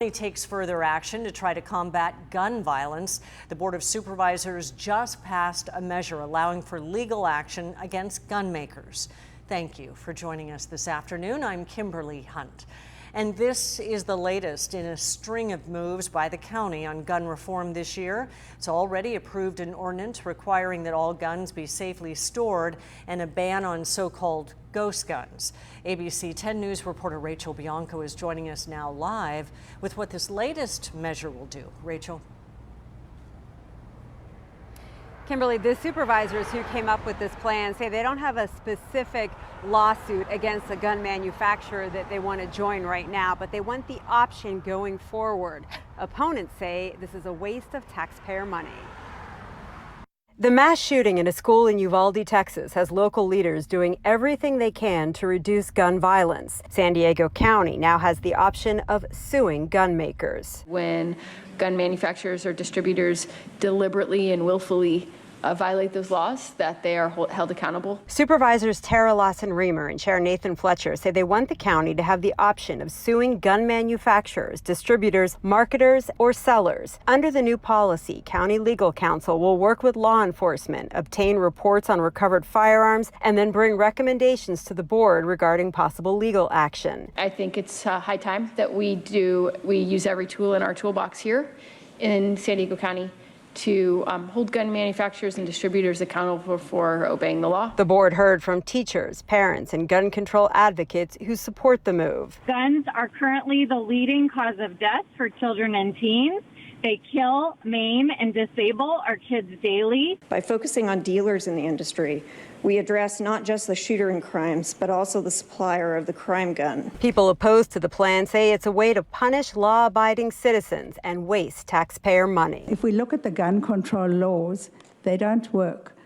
Takes further action to try to combat gun violence. The Board of Supervisors just passed a measure allowing for legal action against gun makers. Thank you for joining us this afternoon. I'm Kimberly Hunt. And this is the latest in a string of moves by the county on gun reform this year. It's already approved an ordinance requiring that all guns be safely stored and a ban on so-called ghost guns. ABC 10 News reporter Rachel Bianco is joining us now live with what this latest measure will do. Rachel. Kimberly, the supervisors who came up with this plan say they don't have a specific lawsuit against the gun manufacturer that they want to join right now, but they want the option going forward. Opponents say this is a waste of taxpayer money. The mass shooting in a school in Uvalde, Texas, has local leaders doing everything they can to reduce gun violence. San Diego County now has the option of suing gun makers. When gun manufacturers or distributors deliberately and willfully violate those laws, that they are held accountable. Supervisors Tara Lawson-Remer and Chair Nathan Fletcher say they want the county to have the option of suing gun manufacturers, distributors, marketers, or sellers. Under the new policy, County Legal Counsel will work with law enforcement, obtain reports on recovered firearms, and then bring recommendations to the board regarding possible legal action. I think it's high time that we use every tool in our toolbox here in San Diego County to hold gun manufacturers and distributors accountable for obeying the law. The board heard from teachers, parents, and gun control advocates who support the move. Guns are currently the leading cause of death for children and teens. They kill, maim, and disable our kids daily. By focusing on dealers in the industry, we address not just the shooter in crimes, but also the supplier of the crime gun. People opposed to the plan say it's a way to punish law-abiding citizens and waste taxpayer money. If we look at the gun control laws, they don't work.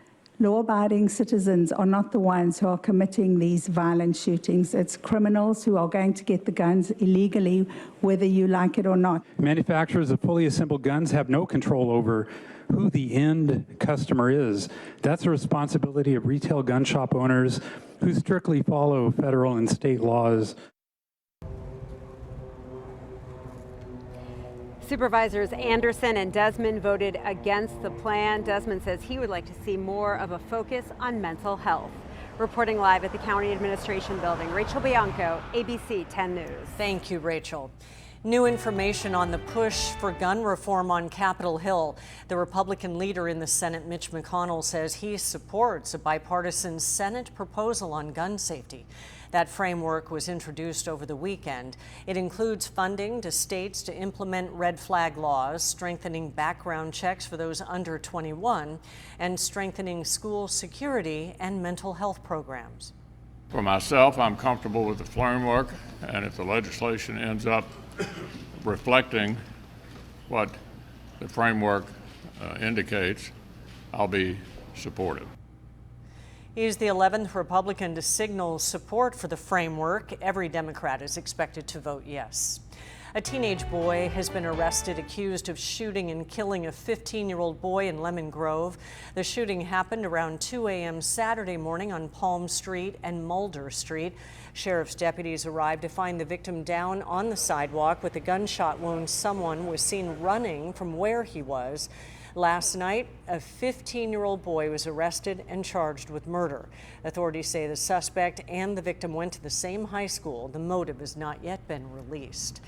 Law-abiding citizens are not the ones who are committing these violent shootings. It's criminals who are going to get the guns illegally, whether you like it or not. Manufacturers of fully assembled guns have no control over who the end customer is. That's the responsibility of retail gun shop owners who strictly follow federal and state laws. Supervisors Anderson and Desmond voted against the plan. Desmond says he would like to see more of a focus on mental health. Reporting live at the County Administration Building, Rachel Bianco, ABC 10 News. Thank you, Rachel. New information on the push for gun reform on Capitol Hill. The Republican leader in the Senate, Mitch McConnell, says he supports a bipartisan Senate proposal on gun safety. That framework was introduced over the weekend. It includes funding to states to implement red flag laws, strengthening background checks for those under 21, and strengthening school security and mental health programs. For myself, I'm comfortable with the framework, and if the legislation ends up reflecting what the framework indicates, I'll be supportive. He is the 11th Republican to signal support for the framework. Every Democrat is expected to vote yes. A teenage boy has been arrested accused of shooting and killing a 15-year-old boy in Lemon Grove. The shooting happened around 2 a.m. Saturday morning on Palm Street and Mulder Street. Sheriff's deputies arrived to find the victim down on the sidewalk with a gunshot wound. Someone was seen running from where he was. Last night, a 15-year-old boy was arrested and charged with murder. Authorities say the suspect and the victim went to the same high school. The motive has not yet been released.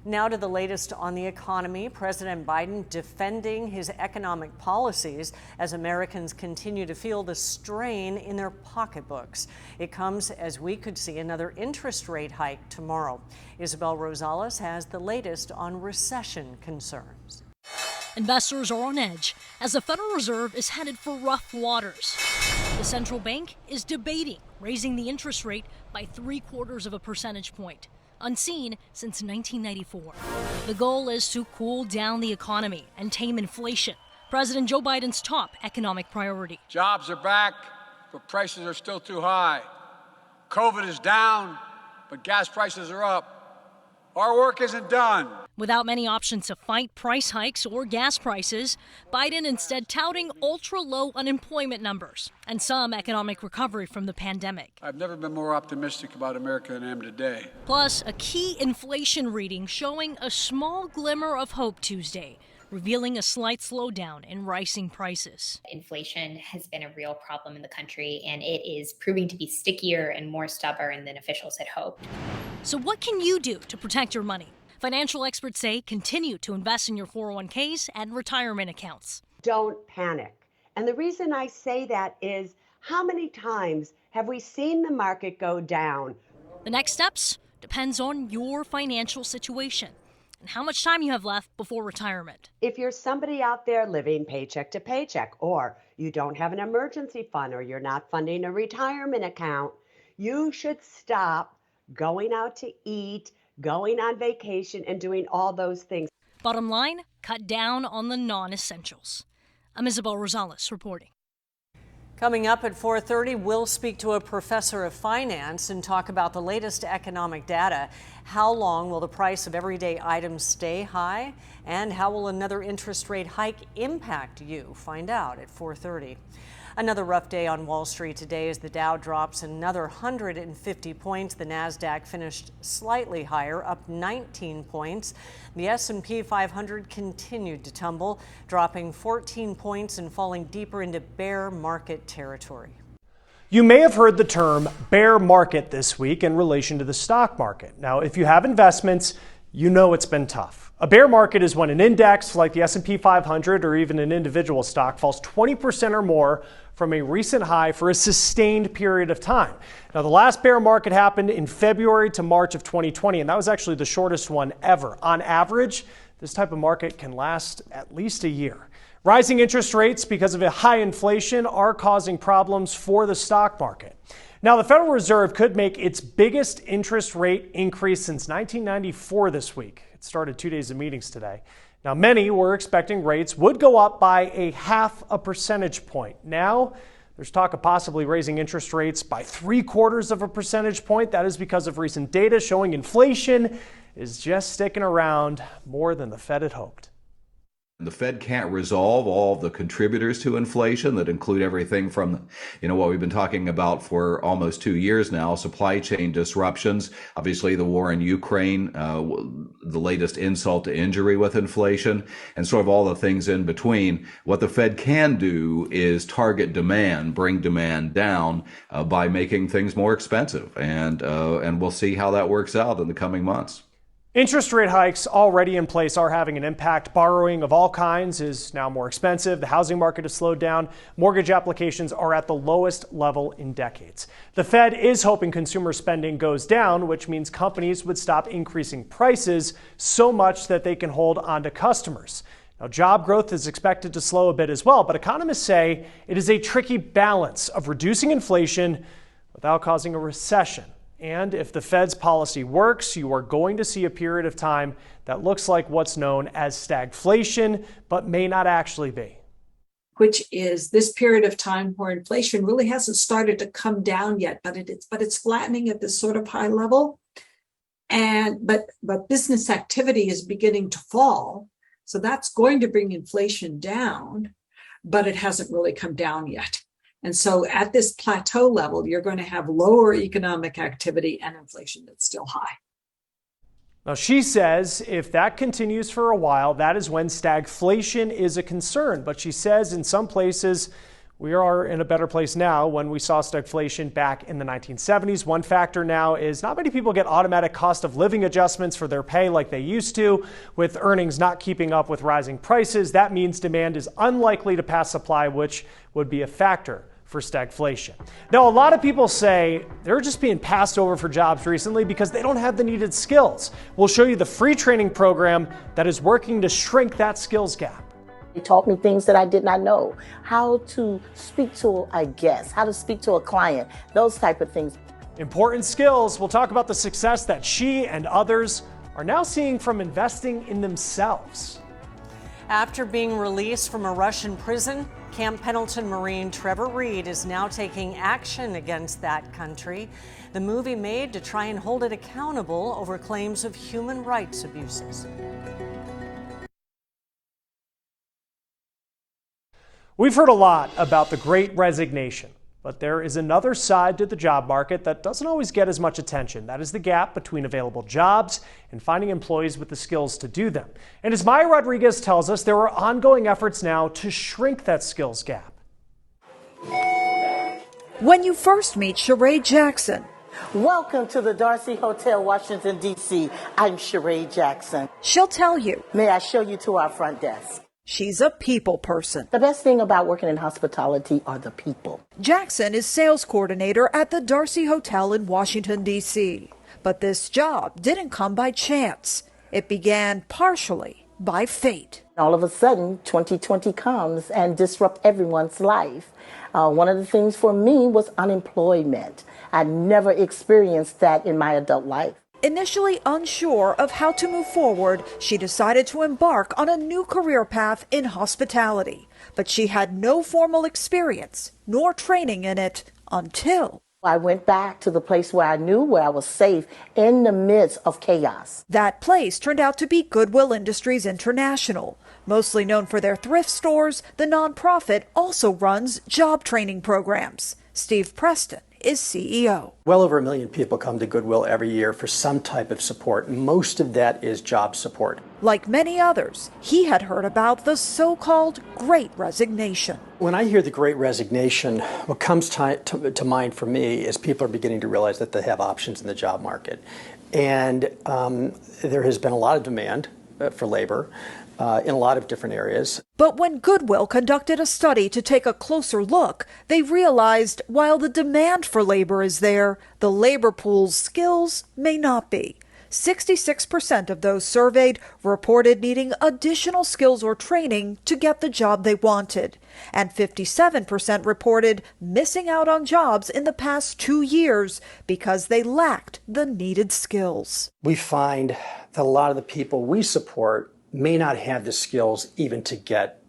Now to the latest on the economy. President Biden defending his economic policies as Americans continue to feel the strain in their pocketbooks. It comes as we could see another interest rate hike tomorrow. Isabel Rosales has the latest on recession concerns. Investors are on edge as the Federal Reserve is headed for rough waters. The central bank is debating raising the interest rate by 0.75 of a percentage point, unseen since 1994. The goal is to cool down the economy and tame inflation, President Joe Biden's top economic priority. Jobs are back, but prices are still too high. COVID is down, but gas prices are up. Our work isn't done. Without many options to fight price hikes or gas prices, Biden instead touting ultra-low unemployment numbers and some economic recovery from the pandemic. I've never been more optimistic about America than I am today. Plus, a key inflation reading showing a small glimmer of hope Tuesday, revealing a slight slowdown in rising prices. Inflation has been a real problem in the country, and it is proving to be stickier and more stubborn than officials had hoped. So what can you do to protect your money? Financial experts say continue to invest in your 401ks and retirement accounts. Don't panic. And the reason I say that is, how many times have we seen the market go down? The next steps depends on your financial situation and how much time you have left before retirement. If you're somebody out there living paycheck to paycheck, or you don't have an emergency fund, or you're not funding a retirement account, you should stop going out to eat, going on vacation, and doing all those things. Bottom line, cut down on the non-essentials. I'm Isabel Rosales reporting. Coming up at 4:30, we'll speak to a professor of finance and talk about the latest economic data. How long will the price of everyday items stay high? And how will another interest rate hike impact you? Find out at 4:30. Another rough day on Wall Street today as the Dow drops another 150 points. The Nasdaq finished slightly higher, up 19 points. The S&P 500 continued to tumble, dropping 14 points and falling deeper into bear market territory. You may have heard the term bear market this week in relation to the stock market. Now, if you have investments, you know it's been tough. A bear market is when an index like the S&P 500 or even an individual stock falls 20% or more from a recent high for a sustained period of time. Now, the last bear market happened in February to March of 2020, and that was actually the shortest one ever. On average, this type of market can last at least a year. Rising interest rates because of a high inflation are causing problems for the stock market. Now, the Federal Reserve could make its biggest interest rate increase since 1994 this week. It started 2 days of meetings today. Now, many were expecting rates would go up by 0.5 percentage point. Now, there's talk of possibly raising interest rates by 0.75 percentage point. That is because of recent data showing inflation is just sticking around more than the Fed had hoped. The Fed can't resolve all of the contributors to inflation that include everything from, what we've been talking about for almost 2 years now, supply chain disruptions, obviously the war in Ukraine, the latest insult to injury with inflation, and sort of all the things in between. What the Fed can do is target demand, bring demand down by making things more expensive. And we'll see how that works out in the coming months. Interest rate hikes already in place are having an impact. Borrowing of all kinds is now more expensive. The housing market has slowed down. Mortgage applications are at the lowest level in decades. The Fed is hoping consumer spending goes down, which means companies would stop increasing prices so much that they can hold on to customers. Now, job growth is expected to slow a bit as well, but economists say it is a tricky balance of reducing inflation without causing a recession. And if the Fed's policy works, you are going to see a period of time that looks like what's known as stagflation, but may not actually be. Which is this period of time where inflation really hasn't started to come down yet, but it's flattening at this sort of high level. But business activity is beginning to fall. So that's going to bring inflation down, but it hasn't really come down yet. And so at this plateau level, you're going to have lower economic activity and inflation that's still high. Now, she says if that continues for a while, that is when stagflation is a concern. But she says in some places, we are in a better place now. When we saw stagflation back in the 1970s, one factor now is not many people get automatic cost of living adjustments for their pay like they used to. With earnings not keeping up with rising prices, that means demand is unlikely to pass supply, which would be a factor for stagflation. Now, a lot of people say they're just being passed over for jobs recently because they don't have the needed skills. We'll show you the free training program that is working to shrink that skills gap. They taught me things that I did not know. How to speak to a guest, how to speak to a client, those type of things. Important skills. We'll talk about the success that she and others are now seeing from investing in themselves. After being released from a Russian prison, Camp Pendleton Marine Trevor Reed is now taking action against that country. The movie made to try and hold it accountable over claims of human rights abuses. We've heard a lot about the Great Resignation, but there is another side to the job market that doesn't always get as much attention. That is the gap between available jobs and finding employees with the skills to do them. And as Maya Rodriguez tells us, there are ongoing efforts now to shrink that skills gap. When you first meet Sheree Jackson. Welcome to the Darcy Hotel, Washington, D.C. I'm Sheree Jackson. She'll tell you. May I show you to our front desk? She's a people person. The best thing about working in hospitality are the people. Jackson is sales coordinator at the Darcy Hotel in Washington, D.C. But this job didn't come by chance. It began partially by fate. All of a sudden, 2020 comes and disrupts everyone's life. One of the things for me was unemployment. I'd never experienced that in my adult life. Initially unsure of how to move forward, she decided to embark on a new career path in hospitality. But she had no formal experience nor training in it until I went back to the place where I knew where I was safe in the midst of chaos. That place turned out to be Goodwill Industries International. Mostly known for their thrift stores, the nonprofit also runs job training programs. Steve Preston is CEO. Well over 1 million people come to Goodwill every year for some type of support. Most of that is job support. Like many others, he had heard about the so-called Great Resignation. When I hear the Great Resignation, what comes to mind for me is people are beginning to realize that they have options in the job market. And there has been a lot of demand for labor in a lot of different areas. But when Goodwill conducted a study to take a closer look, they realized while the demand for labor is there, the labor pool's skills may not be. 66% of those surveyed reported needing additional skills or training to get the job they wanted. And 57% reported missing out on jobs in the past 2 years because they lacked the needed skills. We find that a lot of the people we support may not have the skills even to get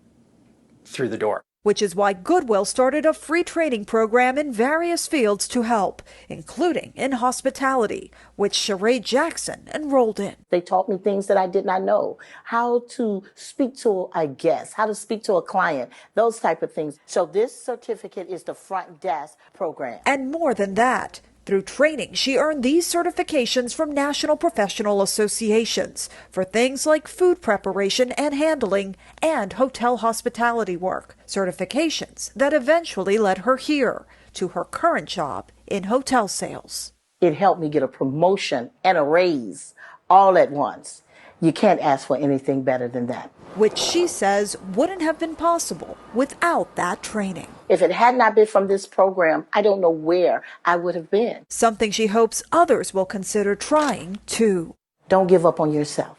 through the door. Which is why Goodwill started a free training program in various fields to help, including in hospitality, which Sheree Jackson enrolled in. They taught me things that I did not know. How to speak to a guest, how to speak to a client, those type of things. So this certificate is the front desk program. And more than that, through training, she earned these certifications from national professional associations for things like food preparation and handling and hotel hospitality work. Certifications that eventually led her here to her current job in hotel sales. It helped me get a promotion and a raise all at once. You can't ask for anything better than that. Which she says wouldn't have been possible without that training. If it had not been from this program, I don't know where I would have been. Something she hopes others will consider trying too. Don't give up on yourself.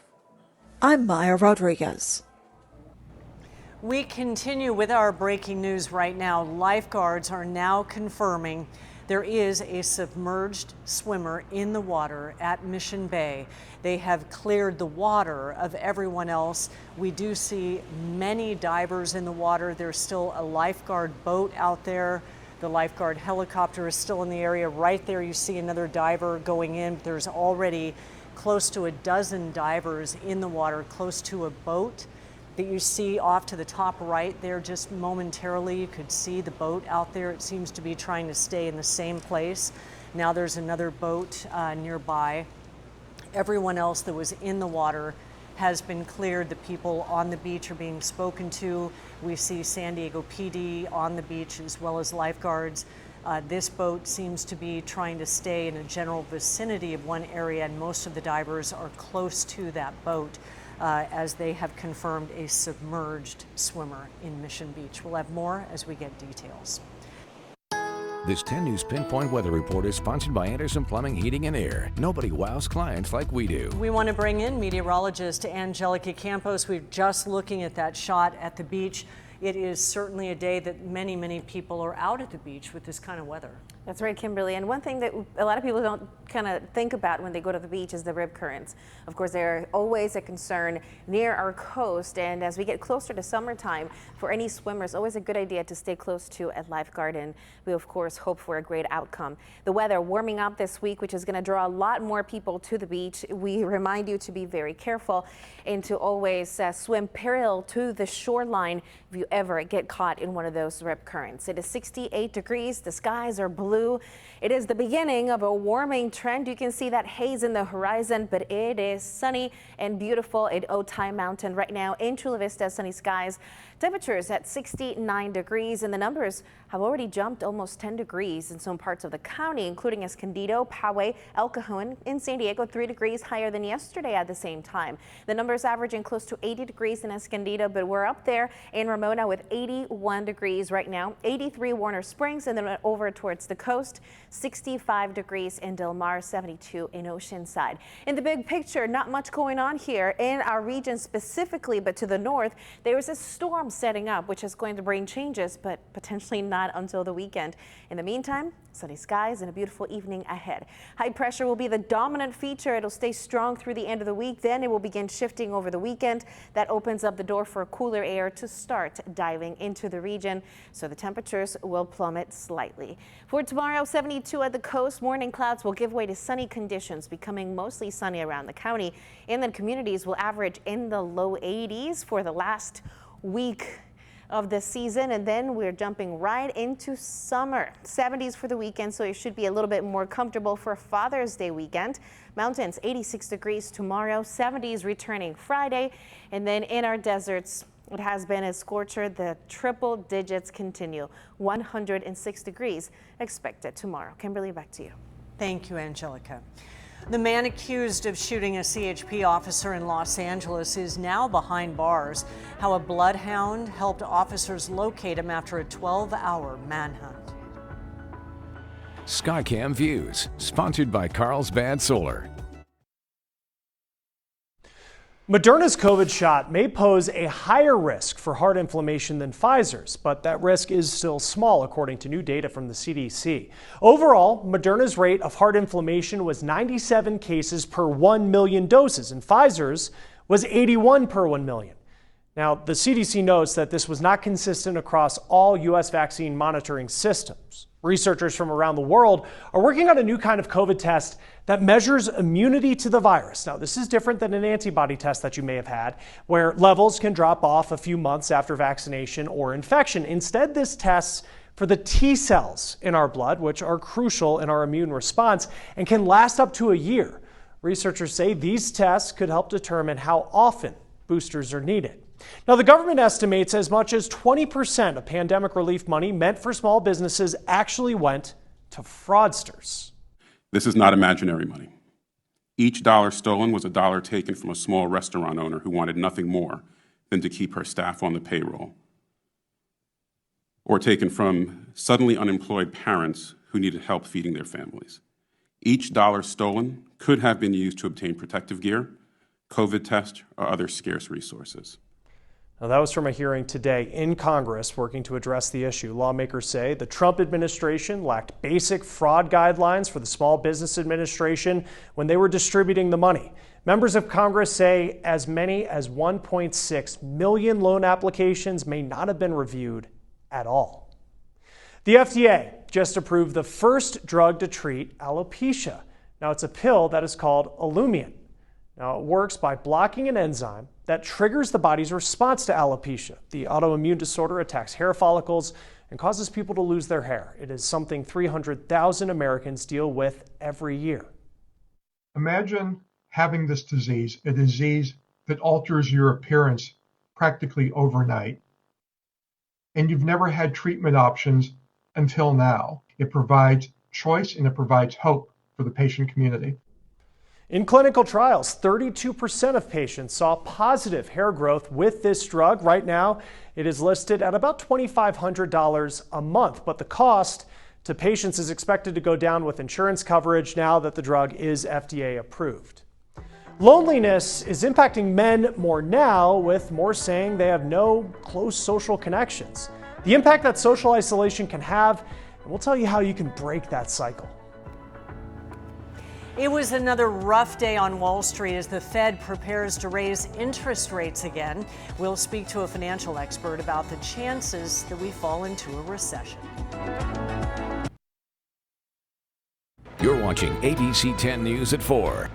I'm Maya Rodriguez. We continue with our breaking news right now. Lifeguards are now confirming there is a submerged swimmer in the water at Mission Bay. They have cleared the water of everyone else. We do see many divers in the water. There's still a lifeguard boat out there. The lifeguard helicopter is still in the area. Right there you see another diver going in. There's already close to a dozen divers in the water, close to a boat that you see off to the top right there just momentarily. You could see the boat out there. It seems to be trying to stay in the same place. Now there's another boat nearby. Everyone else that was in the water has been cleared. The people on the beach are being spoken to. We see San Diego PD on the beach as well as lifeguards. This boat seems to be trying to stay in a general vicinity of one area, and most of the divers are close to that boat as they have confirmed a submerged swimmer in Mission Beach. We'll have more as we get details. This 10 News Pinpoint Weather Report is sponsored by Anderson Plumbing, Heating and Air. Nobody wows clients like we do. We want to bring in meteorologist Angelica Campos. We're just looking at that shot at the beach. It is certainly a day that many people are out at the beach with this kind of weather. That's right, Kimberly. And one thing that a lot of people don't kind of think about when they go to the beach is the rip currents. Of course, they're always a concern near our coast. And as we get closer to summertime, for any swimmers, always a good idea to stay close to a lifeguard. And we, of course, hope for a great outcome. The weather warming up this week, which is going to draw a lot more people to the beach. We remind you to be very careful and to always swim parallel to the shoreline if you ever get caught in one of those rip currents. It is 68 degrees. The skies are blue. It is the beginning of a warming trend. You can see that haze in the horizon, but it is sunny and beautiful at Otay Mountain right now in Chula Vista. Sunny skies. Temperatures at 69 degrees, and the numbers have already jumped almost 10 degrees in some parts of the county, including Escondido, Poway, El Cajon. In San Diego, 3 degrees higher than yesterday at the same time. The numbers averaging close to 80 degrees in Escondido, but we're up there in Ramona with 81 degrees right now, 83 Warner Springs, and then over towards the coast, 65 degrees in Del Mar, 72 in Oceanside. In the big picture, not much going on here in our region specifically, but to the north, there is a storm setting up, which is going to bring changes, but potentially not until the weekend. In the meantime, sunny skies and a beautiful evening ahead. High pressure will be the dominant feature. It'll stay strong through the end of the week. Then it will begin shifting over the weekend. That opens up the door for cooler air to start diving into the region. So the temperatures will plummet slightly. For tomorrow, 72 at the coast. Morning clouds will give way to sunny conditions, becoming mostly sunny around the county. Inland communities will average in the low 80s for the last week of the season, and then we're jumping right into summer. 70s for the weekend, so it should be a little bit more comfortable for Father's Day weekend. Mountains 86 degrees tomorrow, 70s returning Friday, and then in our deserts it has been a scorcher. The triple digits continue. 106 degrees expected tomorrow. Kimberly, back to you. Thank you, Angelica. The man accused of shooting a CHP officer in Los Angeles is now behind bars. How a bloodhound helped officers locate him after a 12-hour manhunt. Skycam Views, sponsored by Carlsbad Solar. Moderna's COVID shot may pose a higher risk for heart inflammation than Pfizer's, but that risk is still small, according to new data from the CDC. Overall, Moderna's rate of heart inflammation was 97 cases per 1 million doses, and Pfizer's was 81 per 1 million. Now, the CDC notes that this was not consistent across all U.S. vaccine monitoring systems. Researchers from around the world are working on a new kind of COVID test that measures immunity to the virus. Now, this is different than an antibody test that you may have had, where levels can drop off a few months after vaccination or infection. Instead, this tests for the T cells in our blood, which are crucial in our immune response and can last up to a year. Researchers say these tests could help determine how often boosters are needed. Now, the government estimates as much as 20% of pandemic relief money meant for small businesses actually went to fraudsters. This is not imaginary money. Each dollar stolen was a dollar taken from a small restaurant owner who wanted nothing more than to keep her staff on the payroll, or taken from suddenly unemployed parents who needed help feeding their families. Each dollar stolen could have been used to obtain protective gear, COVID tests, or other scarce resources. Now, that was from a hearing today in Congress working to address the issue. Lawmakers say the Trump administration lacked basic fraud guidelines for the Small Business Administration when they were distributing the money. Members of Congress say as many as 1.6 million loan applications may not have been reviewed at all. The FDA just approved the first drug to treat alopecia. Now, it's a pill that is called Olumiant. Now, it works by blocking an enzyme that triggers the body's response to alopecia. The autoimmune disorder attacks hair follicles and causes people to lose their hair. It is something 300,000 Americans deal with every year. Imagine having this disease, a disease that alters your appearance practically overnight, and you've never had treatment options until now. It provides choice and it provides hope for the patient community. In clinical trials, 32% of patients saw positive hair growth with this drug. Right now, it is listed at about $2,500 a month, but the cost to patients is expected to go down with insurance coverage now that the drug is FDA approved. Loneliness is impacting men more now, with more saying they have no close social connections. The impact that social isolation can have And we'll tell you how you can break that cycle. It was another rough day on Wall Street as the Fed prepares to raise interest rates again. We'll speak to a financial expert about the chances that we fall into a recession. You're watching ABC 10 News at 4.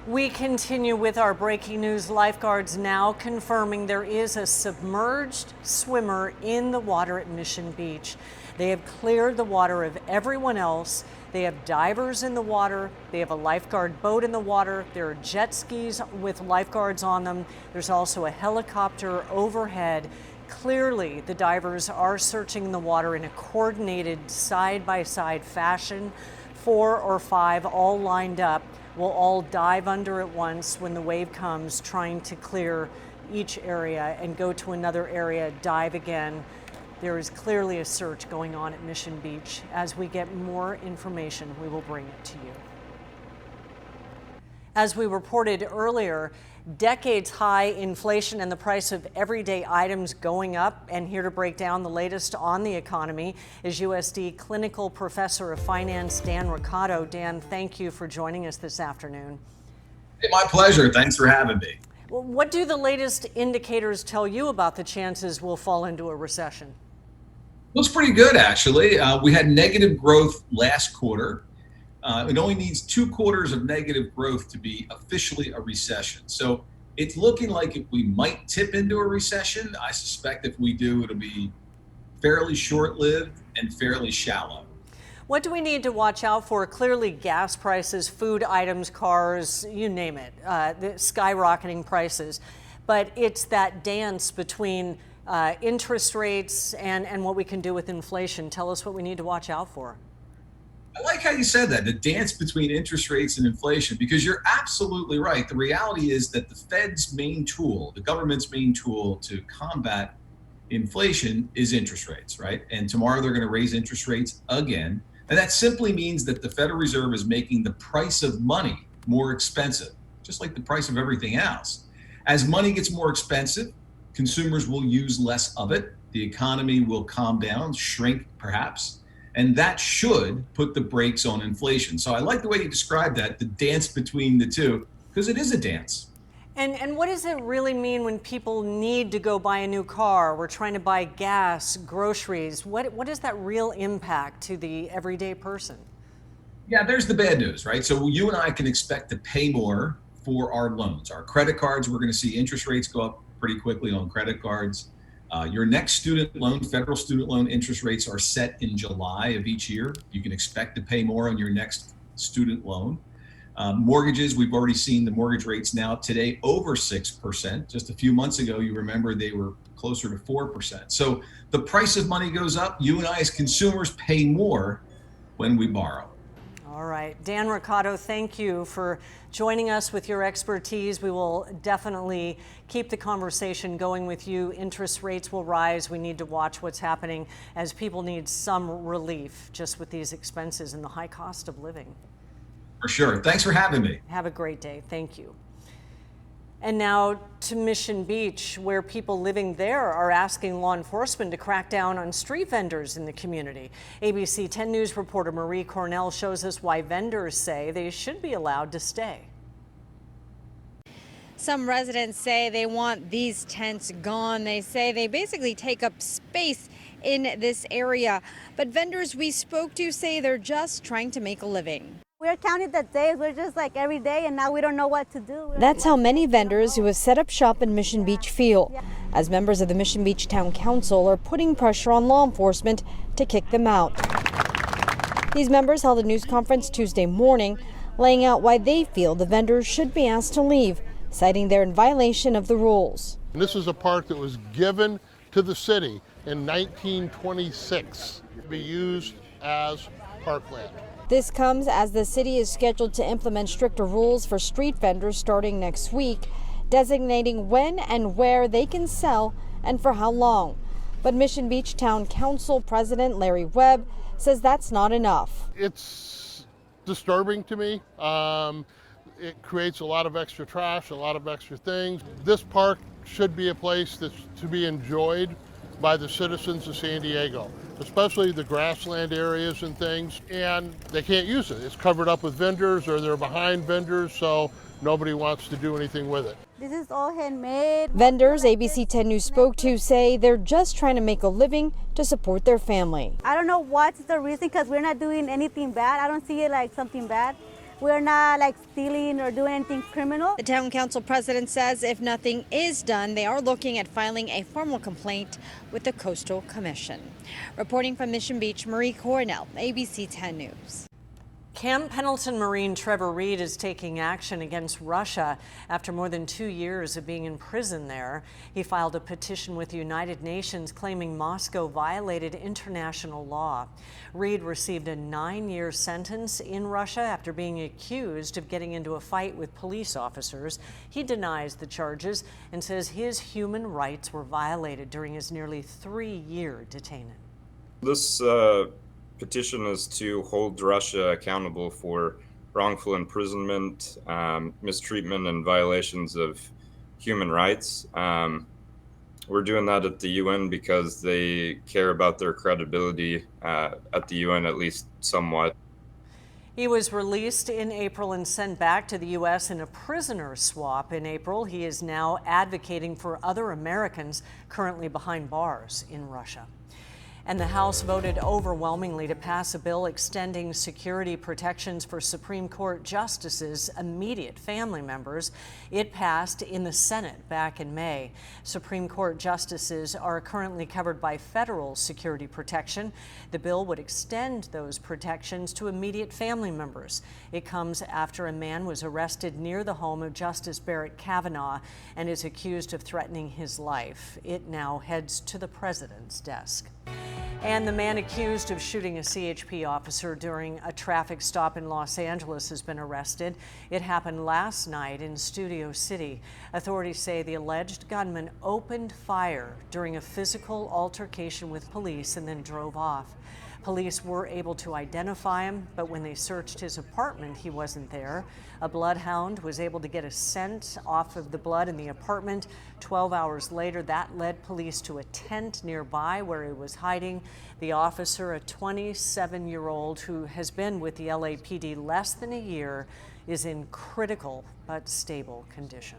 We continue with our breaking news. Lifeguards now confirming there is a submerged swimmer in the water at Mission Beach. They have cleared the water of everyone else. They have divers in the water. They have a lifeguard boat in the water. There are jet skis with lifeguards on them. There's also a helicopter overhead. Clearly, the divers are searching the water in a coordinated side-by-side fashion. 4 or 5 all lined up will all dive under at once when the wave comes, trying to clear each area and go to another area, dive again. There is clearly a search going on at Mission Beach. As we get more information, we will bring it to you. As we reported earlier, decades-high inflation and the price of everyday items going up. And here to break down the latest on the economy is USD Clinical Professor of Finance, Dan Riccotto. Dan, thank you for joining us this afternoon. Hey, my pleasure. Thanks for having me. Well, what do the latest indicators tell you about the chances we'll fall into a recession? Looks pretty good, actually. We had negative growth last quarter. It only needs 2 quarters of negative growth to be officially a recession. So it's looking like if we might tip into a recession, I suspect if we do, it'll be fairly short-lived and fairly shallow. What do we need to watch out for? Clearly, gas prices, food items, cars, you name it, the skyrocketing prices. But it's that dance between interest rates and what we can do with inflation. Tell us what we need to watch out for. I like how you said that, the dance between interest rates and inflation, because you're absolutely right. The reality is that the Fed's main tool, the government's main tool to combat inflation is interest rates, right? And tomorrow they're going to raise interest rates again. And that simply means that the Federal Reserve is making the price of money more expensive, just like the price of everything else. As money gets more expensive, consumers will use less of it. The economy will calm down, shrink perhaps. And that should put the brakes on inflation. So I like the way you described that, the dance between the two, because it is a dance. And what does it really mean when people need to go buy a new car? We're trying to buy gas, groceries. What is that real impact to the everyday person? Yeah, there's the bad news, right? So you and I can expect to pay more for our loans. Our credit cards, we're going to see interest rates go up pretty quickly on credit cards. Your next student loan, federal student loan interest rates are set in July of each year. You can expect to pay more on your next student loan. Mortgages, we've already seen the mortgage rates now today over 6%. Just a few months ago, you remember they were closer to 4%. So the price of money goes up. You and I as consumers pay more when we borrow. All right. Dan Riccotto, thank you for joining us with your expertise. We will definitely keep the conversation going with you. Interest rates will rise. We need to watch what's happening as people need some relief just with these expenses and the high cost of living. For sure. Thanks for having me. Have a great day. Thank you. And now to Mission Beach, where people living there are asking law enforcement to crack down on street vendors in the community. ABC 10 News reporter Marie Cornell shows us why vendors say they should be allowed to stay. Some residents say they want these tents gone. They say they basically take up space in this area. But vendors we spoke to say they're just trying to make a living. We're counting the days. We're just like every day, and now we don't know what to do. That's how many vendors who have set up shop in Mission Beach feel, as members of the Mission Beach Town Council are putting pressure on law enforcement to kick them out. These members held a news conference Tuesday morning, laying out why they feel the vendors should be asked to leave, citing they're in violation of the rules. This is a park that was given to the city in 1926 to be used as parkland. This comes as the city is scheduled to implement stricter rules for street vendors starting next week, designating when and where they can sell and for how long. But Mission Beach Town Council President Larry Webb says that's not enough. It's disturbing to me. It creates a lot of extra trash, a lot of extra things. This park should be a place that's to be enjoyed by the citizens of San Diego, especially the grassland areas and things, and they can't use it. It's covered up with vendors or they're behind vendors, so nobody wants to do anything with it. This is all handmade. Vendors ABC 10 News spoke to say they're just trying to make a living to support their family. I don't know what's the reason, because we're not doing anything bad. I don't see it like something bad. We're not like stealing or doing anything criminal. The town council president says if nothing is done, they are looking at filing a formal complaint with the Coastal Commission. Reporting from Mission Beach, Marie Cornell, ABC 10 News. Camp Pendleton Marine Trevor Reed is taking action against Russia after more than 2 years of being in prison there. He filed a petition with the United Nations claiming Moscow violated international law. Reed received a 9-year sentence in Russia after being accused of getting into a fight with police officers. He denies the charges and says his human rights were violated during his nearly 3-year detainment. This petition is to hold Russia accountable for wrongful imprisonment, mistreatment, and violations of human rights. We're doing that at the UN because they care about their credibility at the UN, at least somewhat. He was released in April and sent back to the U.S. in a prisoner swap in April. He is now advocating for other Americans currently behind bars in Russia. And the House voted overwhelmingly to pass a bill extending security protections for Supreme Court justices' immediate family members. It passed in the Senate back in May. Supreme Court justices are currently covered by federal security protection. The bill would extend those protections to immediate family members. It comes after a man was arrested near the home of Justice Barrett Kavanaugh and is accused of threatening his life. It now heads to the president's desk. And the man accused of shooting a CHP officer during a traffic stop in Los Angeles has been arrested. It happened last night in Studio City. Authorities say the alleged gunman opened fire during a physical altercation with police and then drove off. Police were able to identify him, but when they searched his apartment, he wasn't there. A bloodhound was able to get a scent off of the blood in the apartment. 12 hours later, that led police to a tent nearby where he was hiding. The officer, a 27-year-old who has been with the LAPD less than a year, is in critical but stable condition.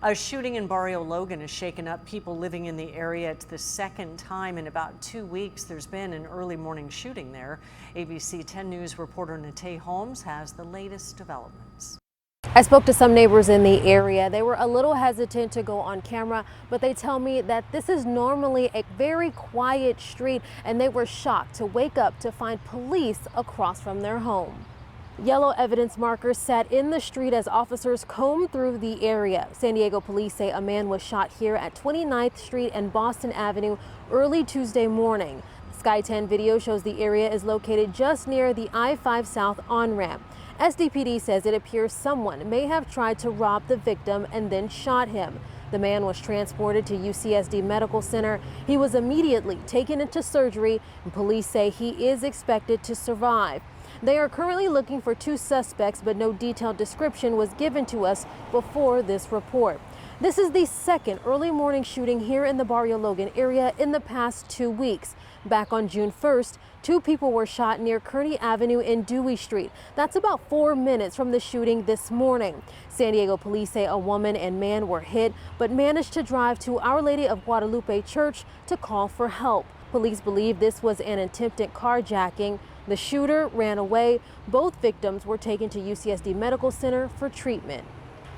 A shooting in Barrio Logan has shaken up people living in the area. It's the second time in about 2 weeks there's been an early morning shooting there. ABC 10 News reporter Nate Holmes has the latest developments. I spoke to some neighbors in the area. They were a little hesitant to go on camera, but they tell me that this is normally a very quiet street, and they were shocked to wake up to find police across from their home. Yellow evidence markers sat in the street as officers combed through the area. San Diego police say a man was shot here at 29th Street and Boston Avenue early Tuesday morning. Sky 10 video shows the area is located just near the I-5 South on-ramp. SDPD says it appears someone may have tried to rob the victim and then shot him. The man was transported to UCSD Medical Center. He was immediately taken into surgery, and police say he is expected to survive. They are currently looking for 2 suspects, but no detailed description was given to us before this report. This is the second early morning shooting here in the Barrio Logan area in the past 2 weeks. Back on June 1st, 2 people were shot near Kearney Avenue and Dewey Street. That's about 4 minutes from the shooting this morning. San Diego police say a woman and man were hit, but managed to drive to Our Lady of Guadalupe Church to call for help. Police believe this was an attempted carjacking. The shooter ran away. Both victims were taken to UCSD Medical Center for treatment.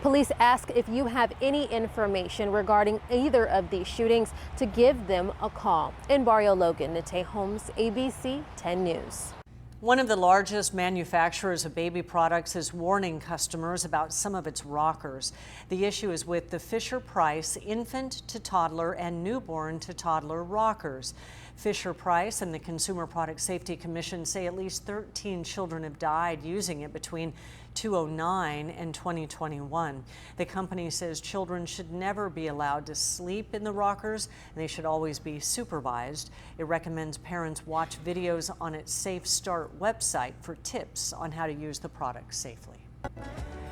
Police ask if you have any information regarding either of these shootings to give them a call. In Barrio Logan, Nate Holmes, ABC 10 News. One of the largest manufacturers of baby products is warning customers about some of its rockers. The issue is with the Fisher-Price infant to toddler and newborn to toddler rockers. Fisher-Price and the Consumer Product Safety Commission say at least 13 children have died using it between 2009 and 2021. The company says children should never be allowed to sleep in the rockers, and they should always be supervised. It recommends parents watch videos on its Safe Start website for tips on how to use the product safely.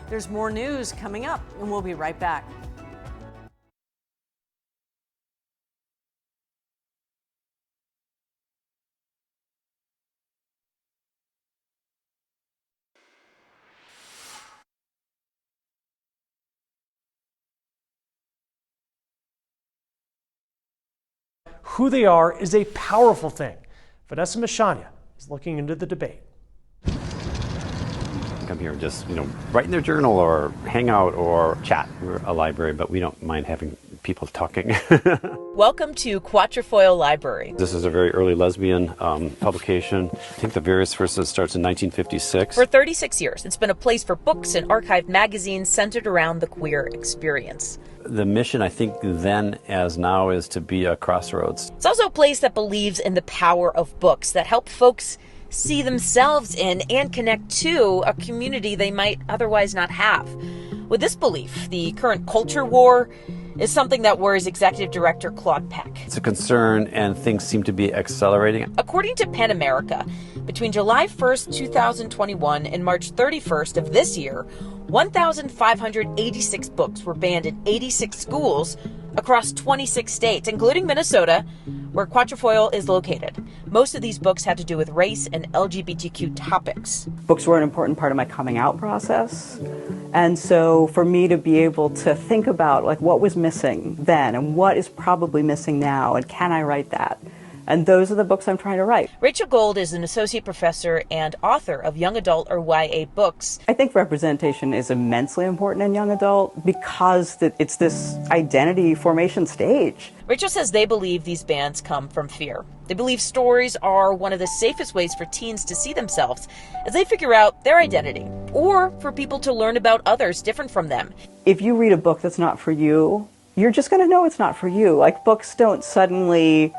There's more news coming up, and we'll be right back. who they are is a powerful thing. Vanessa Mishania is looking into the debate. Come here and just, write in their journal or hang out or chat. We're a library, but we don't mind having people talking. Welcome to Quatrefoil Library. This is a very early lesbian publication. I think the Various versus starts in 1956. For 36 years, it's been a place for books and archived magazines centered around the queer experience. The mission, I think, then as now, is to be a crossroads. It's also a place that believes in the power of books that help folks see themselves in and connect to a community they might otherwise not have. With this belief, the current culture war is something that worries Executive Director Claude Peck. It's a concern, and things seem to be accelerating. According to PEN America, between July 1st, 2021 and March 31st of this year, 1,586 books were banned in 86 schools across 26 states, including Minnesota, where Quatrefoil is located. Most of these books had to do with race and LGBTQ topics. Books were an important part of my coming out process. And so for me to be able to think about what was missing then and what is probably missing now, and can I write that? And those are the books I'm trying to write. Rachel Gold is an associate professor and author of young adult or YA books. I think representation is immensely important in young adult because it's this identity formation stage. Rachel says they believe these bans come from fear. They believe stories are one of the safest ways for teens to see themselves as they figure out their identity, or for people to learn about others different from them. If you read a book that's not for you, you're just going to know it's not for you. Books don't suddenly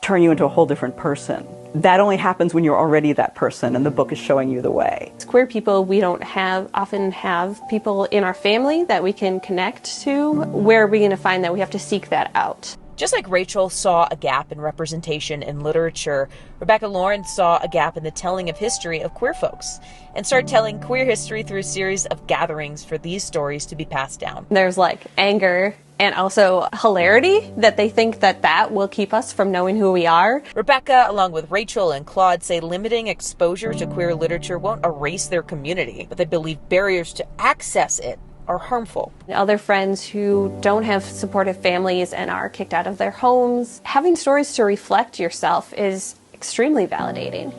turn you into a whole different person. That only happens when you're already that person and the book is showing you the way. As queer people, we don't often have people in our family that we can connect to. Where are we going to find that? We have to seek that out. Just like Rachel saw a gap in representation in literature, Rebecca Lawrence saw a gap in the telling of history of queer folks and started telling queer history through a series of gatherings for these stories to be passed down. There's anger and also hilarity that they think that will keep us from knowing who we are. Rebecca, along with Rachel and Claude, say limiting exposure to queer literature won't erase their community, but they believe barriers to access it are harmful. Other friends who don't have supportive families and are kicked out of their homes, having stories to reflect yourself is extremely validating.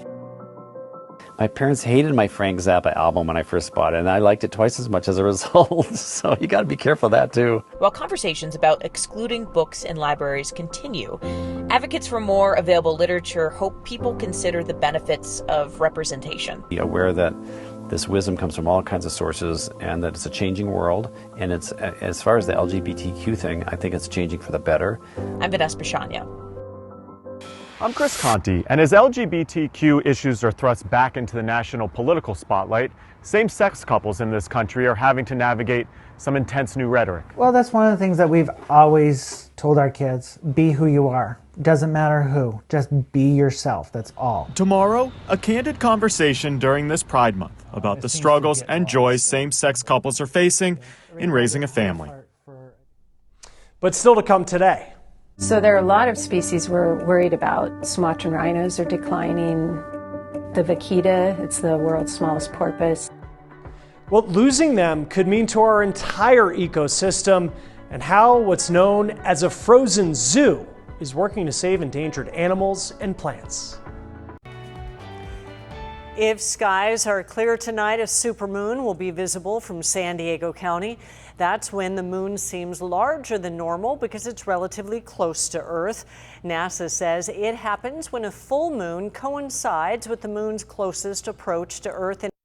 My parents hated my Frank Zappa album when I first bought it, and I liked it twice as much as a result. So you got to be careful of that too. While conversations about excluding books in libraries continue, advocates for more available literature hope people consider the benefits of representation. Be aware that this wisdom comes from all kinds of sources and that it's a changing world. And it's, as far as the LGBTQ thing, I think it's changing for the better. I'm Vanessa Mishania. I'm Chris Conti, and as LGBTQ issues are thrust back into the national political spotlight, same-sex couples in this country are having to navigate some intense new rhetoric. Well, that's one of the things that we've always told our kids. Be who you are. Doesn't matter who. Just be yourself. That's all. Tomorrow, a candid conversation during this Pride Month about the struggles and joys same-sex couples are facing in raising a family. But still to come today. So there are a lot of species we're worried about. Sumatran rhinos are declining. The vaquita, it's the world's smallest porpoise. Well, losing them could mean to our entire ecosystem and how what's known as a frozen zoo is working to save endangered animals and plants. If skies are clear tonight, a supermoon will be visible from San Diego County. That's when the moon seems larger than normal because it's relatively close to Earth. NASA says it happens when a full moon coincides with the moon's closest approach to Earth.